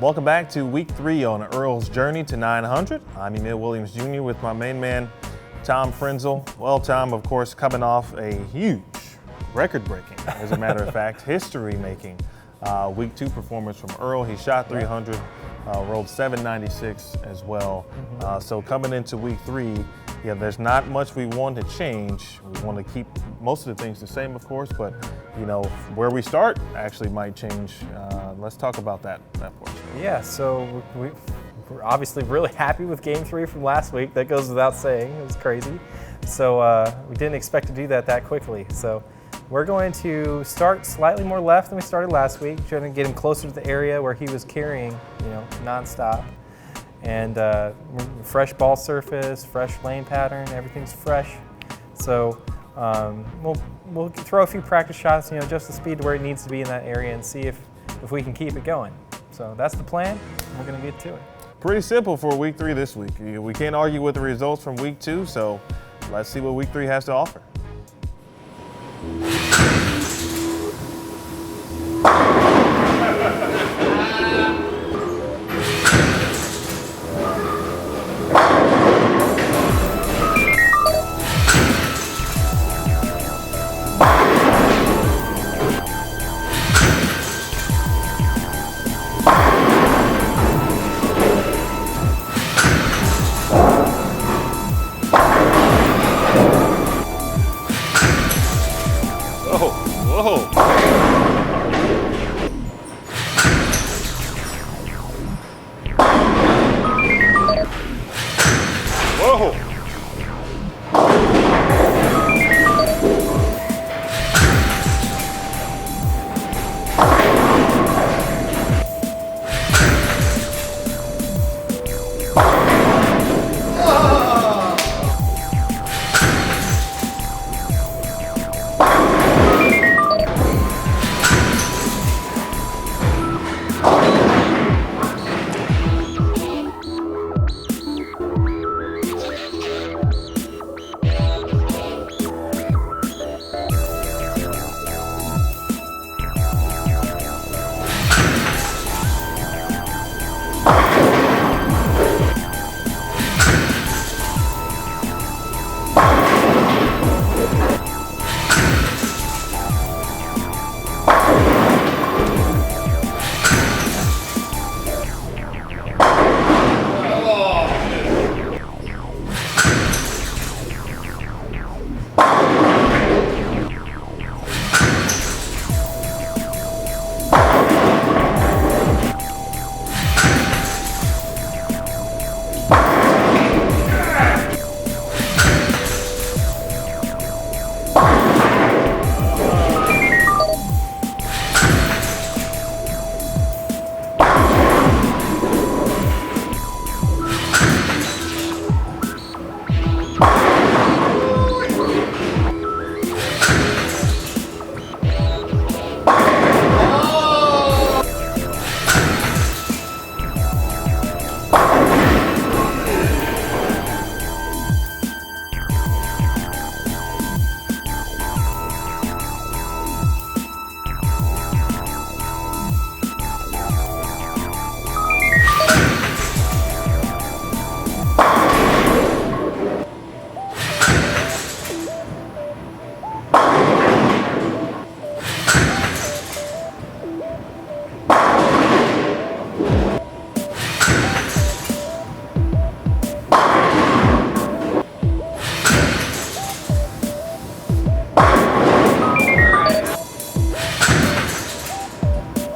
Welcome back to week 3 on E.A.R.L's journey to 900. I'm Emil Williams Jr. with my main man, Tom Frenzel. Well, Tom, of course, coming off a huge, record-breaking, as a matter of fact, history-making week 2 performance from E.A.R.L. He shot 300, rolled 796 as well. So coming into week 3, yeah, there's not much we want to change. We want to keep most of the things the same, of course, but you know, where we start actually might change. Let's talk about that portion. Yeah, so we're obviously really happy with game 3 from last week. That goes without saying, it was crazy. So we didn't expect to do that quickly. So we're going to start slightly more left than we started last week, trying to get him closer to the area where he was carrying, nonstop. And fresh ball surface, fresh lane pattern, everything's fresh. So we'll throw a few practice shots, just the speed to where it needs to be in that area and see if we can keep it going. So that's the plan. We're going to get to it. Pretty simple for week 3 this week. We can't argue with the results from week 2, so let's see what week 3 has to offer.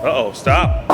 Uh-oh, stop.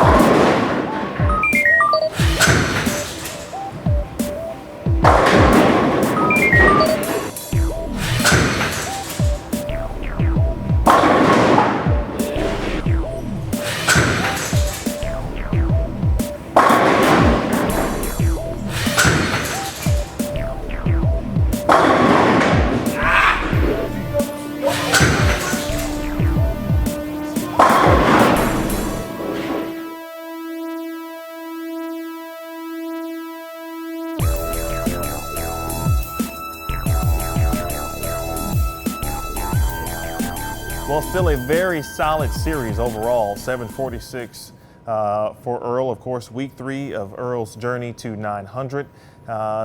Well, still a very solid series overall, 746 for Earl. Of course, week 3 of Earl's journey to 900.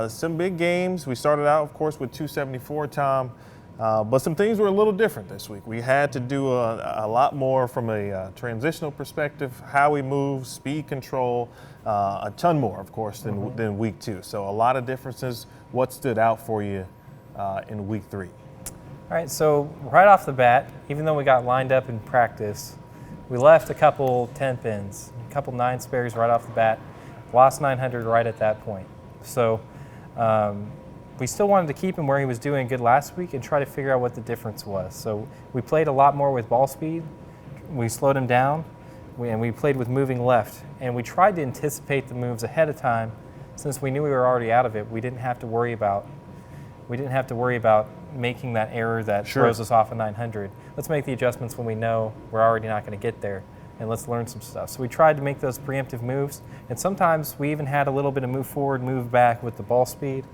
Some big games. We started out, of course, with 274, Tom. But some things were a little different this week. We had to do a lot more from a transitional perspective, how we move, speed control, a ton more, of course, than week 2. So a lot of differences. What stood out for you in week 3? All right, so right off the bat, even though we got lined up in practice, we left a couple 10 pins, a couple 9 spares right off the bat, lost 900 right at that point. So we still wanted to keep him where he was doing good last week and try to figure out what the difference was. So we played a lot more with ball speed. We slowed him down, and we played with moving left. And we tried to anticipate the moves ahead of time. Since we knew we were already out of it, we didn't have to worry about making that error that throws us off a 900. Let's make the adjustments when we know we're already not going to get there, and let's learn some stuff. So we tried to make those preemptive moves, and sometimes we even had a little bit of move forward, move back with the ball speed,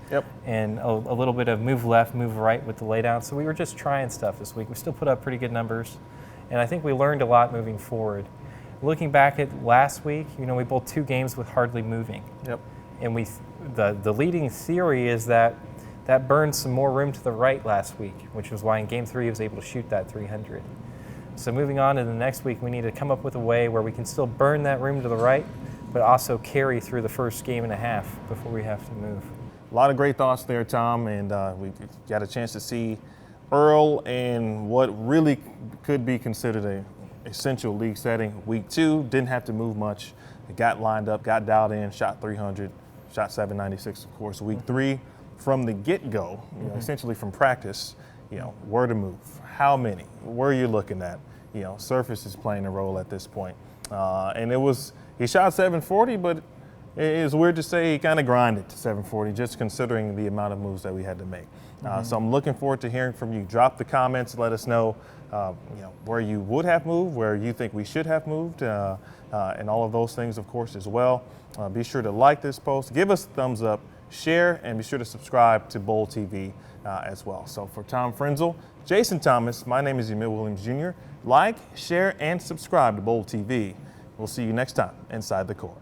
and a little bit of move left, move right with the laydown. So we were just trying stuff this week. We still put up pretty good numbers, and I think we learned a lot moving forward. Looking back at last week, we bowled 2 games with hardly moving. And the leading theory is that burned some more room to the right last week, which was why in game 3 he was able to shoot that 300. So moving on to the next week, we need to come up with a way where we can still burn that room to the right, but also carry through the first game and a half before we have to move. A lot of great thoughts there, Tom, and we got a chance to see Earl in what really could be considered a essential league setting. Week 2, didn't have to move much. It got lined up, got dialed in, shot 300, shot 796, of course. Week 3, from the get-go, essentially from practice, where to move, how many, where you're looking at. Surface is playing a role at this point. And he shot 740, but it is weird to say he kind of grinded to 740, just considering the amount of moves that we had to make. So I'm looking forward to hearing from you. Drop the comments, let us know, where you would have moved, where you think we should have moved, and all of those things, of course, as well. Be sure to like this post, give us a thumbs up, share, and be sure to subscribe to Bowl TV as well. So for Tom Frenzel, Jason Thomas, my name is E.A.R.L Williams Jr. Like, share, and subscribe to Bowl TV. We'll see you next time inside the court.